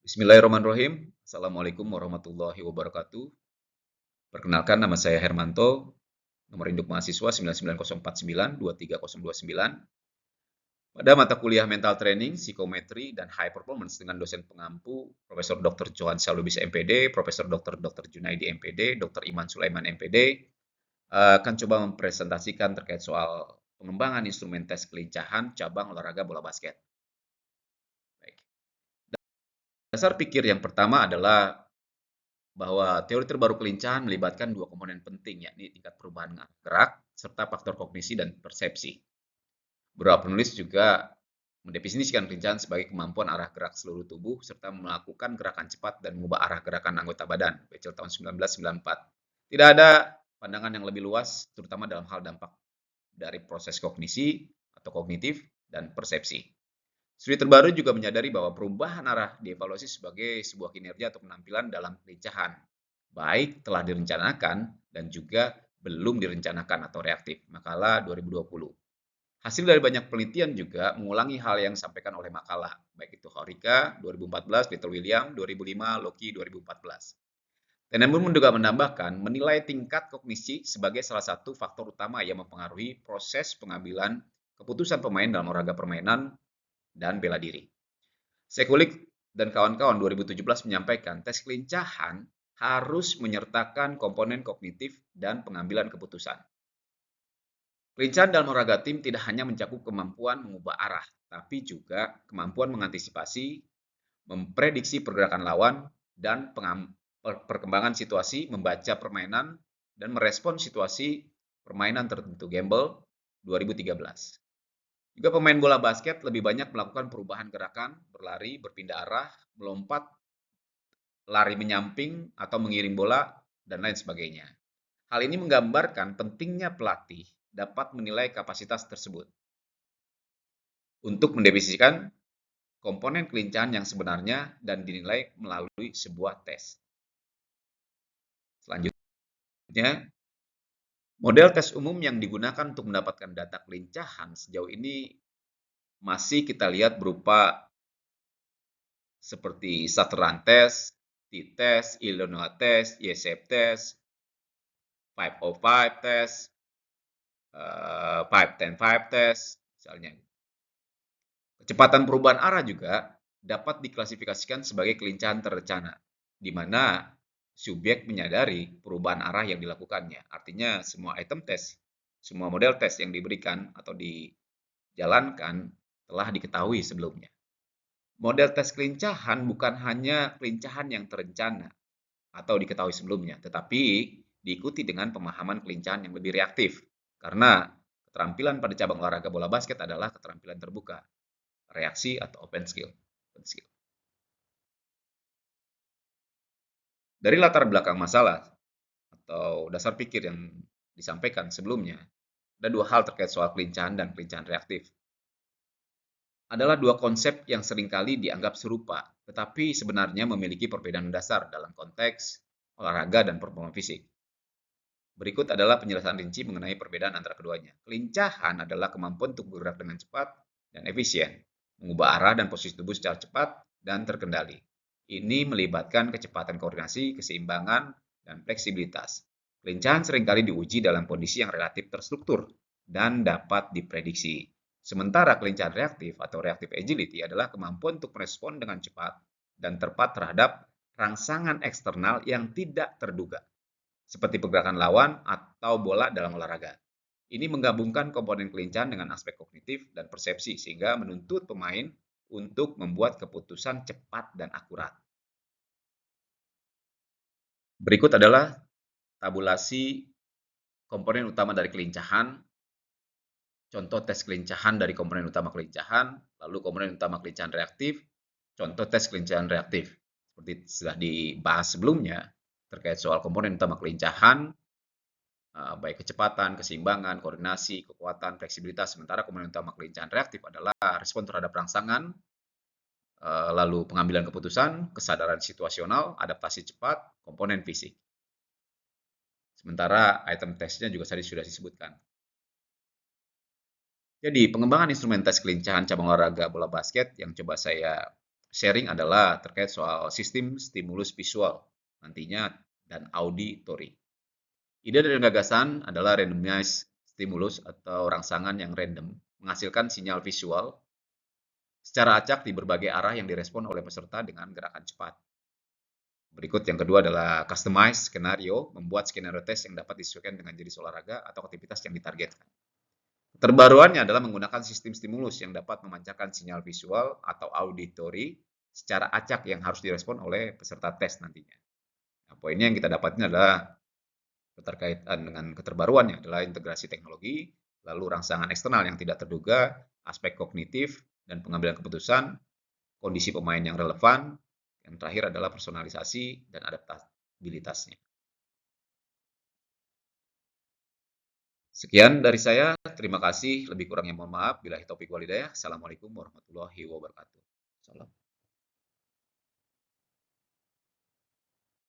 Bismillahirrahmanirrahim. Assalamualaikum warahmatullahi wabarakatuh. Perkenalkan, nama saya Hermanto, nomor induk mahasiswa 99049-23029. Pada mata kuliah Mental Training, Psikometri, dan High Performance dengan dosen pengampu Profesor Dr. Johan Salubis MPD, Profesor Dr. Junaidi MPD, Dr. Iman Sulaiman MPD, akan coba mempresentasikan terkait soal pengembangan instrumen tes kelincahan cabang olahraga bola basket. Baik. Dasar pikir yang pertama adalah bahwa teori terbaru kelincahan melibatkan dua komponen penting, yakni tingkat perubahan gerak serta faktor kognisi dan persepsi. Beberapa penulis juga mendefinisikan kelincahan sebagai kemampuan arah gerak seluruh tubuh serta melakukan gerakan cepat dan mengubah arah gerakan anggota badan. Beckel tahun 1994. Tidak ada pandangan yang lebih luas, terutama dalam hal dampak dari proses kognisi atau kognitif dan persepsi. Studi terbaru juga menyadari bahwa perubahan arah dievaluasi sebagai sebuah kinerja atau penampilan dalam kelincahan, baik telah direncanakan dan juga belum direncanakan atau reaktif. Makalah 2020. Hasil dari banyak penelitian juga mengulangi hal yang disampaikan oleh makalah, baik itu Horika 2014, Little William 2005, Loki 2014. Tenenbaum juga menambahkan menilai tingkat kognisi sebagai salah satu faktor utama yang mempengaruhi proses pengambilan keputusan pemain dalam olahraga permainan dan bela diri. Sekulik dan kawan-kawan 2017 menyampaikan tes kelincahan harus menyertakan komponen kognitif dan pengambilan keputusan. Kelincahan dalam olahraga tim tidak hanya mencakup kemampuan mengubah arah, tapi juga kemampuan mengantisipasi, memprediksi pergerakan lawan, dan perkembangan situasi, membaca permainan, dan merespon situasi permainan tertentu. Gamble 2013. Juga pemain bola basket lebih banyak melakukan perubahan gerakan, berlari, berpindah arah, melompat, lari menyamping, atau mengiring bola, dan lain sebagainya. Hal ini menggambarkan pentingnya pelatih dapat menilai kapasitas tersebut untuk mendefinisikan komponen kelincahan yang sebenarnya dan dinilai melalui sebuah tes. Selanjutnya, model tes umum yang digunakan untuk mendapatkan data kelincahan sejauh ini masih kita lihat berupa seperti Sutherland Test, T-Test, Illinois Test, YSEP Test, 505 Test, 510-5 Test, misalnya. Kecepatan perubahan arah juga dapat diklasifikasikan sebagai kelincahan terencana, di mana subjek menyadari perubahan arah yang dilakukannya. Artinya semua item test, semua model tes yang diberikan atau dijalankan telah diketahui sebelumnya. Model tes kelincahan bukan hanya kelincahan yang terencana atau diketahui sebelumnya, tetapi diikuti dengan pemahaman kelincahan yang lebih reaktif. Karena keterampilan pada cabang olahraga bola basket adalah keterampilan terbuka, reaksi atau open skill. Dari latar belakang masalah atau dasar pikir yang disampaikan sebelumnya, ada dua hal terkait soal kelincahan dan kelincahan reaktif. Adalah dua konsep yang seringkali dianggap serupa, tetapi sebenarnya memiliki perbedaan dasar dalam konteks olahraga dan performa fisik. Berikut adalah penjelasan rinci mengenai perbedaan antara keduanya. Kelincahan adalah kemampuan untuk bergerak dengan cepat dan efisien, mengubah arah dan posisi tubuh secara cepat dan terkendali. Ini melibatkan kecepatan koordinasi, keseimbangan, dan fleksibilitas. Kelincahan seringkali diuji dalam kondisi yang relatif terstruktur dan dapat diprediksi. Sementara kelincahan reaktif atau reactive agility adalah kemampuan untuk merespon dengan cepat dan tepat terhadap rangsangan eksternal yang tidak terduga, seperti pergerakan lawan atau bola dalam olahraga. Ini menggabungkan komponen kelincahan dengan aspek kognitif dan persepsi, sehingga menuntut pemain untuk membuat keputusan cepat dan akurat. Berikut adalah tabulasi komponen utama dari kelincahan, contoh tes kelincahan dari komponen utama kelincahan, lalu komponen utama kelincahan reaktif, contoh tes kelincahan reaktif. Seperti sudah dibahas sebelumnya, terkait soal komponen utama kelincahan, baik kecepatan, keseimbangan, koordinasi, kekuatan, fleksibilitas. Sementara komponen utama kelincahan reaktif adalah respon terhadap rangsangan, lalu pengambilan keputusan, kesadaran situasional, adaptasi cepat, komponen fisik. Sementara item tesnya juga tadi sudah disebutkan. Jadi pengembangan instrumen tes kelincahan cabang olahraga bola basket yang coba saya sharing adalah terkait soal sistem stimulus visual nantinya dan auditory. Ide dari gagasan adalah randomized stimulus atau rangsangan yang random menghasilkan sinyal visual secara acak di berbagai arah yang direspon oleh peserta dengan gerakan cepat. Berikut yang kedua adalah customized skenario, membuat skenario tes yang dapat disesuaikan dengan jenis olahraga atau aktivitas yang ditargetkan. Terbaruannya adalah menggunakan sistem stimulus yang dapat memancarkan sinyal visual atau auditory secara acak yang harus direspon oleh peserta tes nantinya. Nah, poinnya yang kita dapatkan adalah keterkaitan dengan keterbaruannya adalah integrasi teknologi, lalu rangsangan eksternal yang tidak terduga, aspek kognitif dan pengambilan keputusan, kondisi pemain yang relevan, yang terakhir adalah personalisasi dan adaptabilitasnya. Sekian dari saya, terima kasih. Lebih kurangnya mohon maaf. Bila taufiq walhidayah. Assalamualaikum warahmatullahi wabarakatuh. Salam.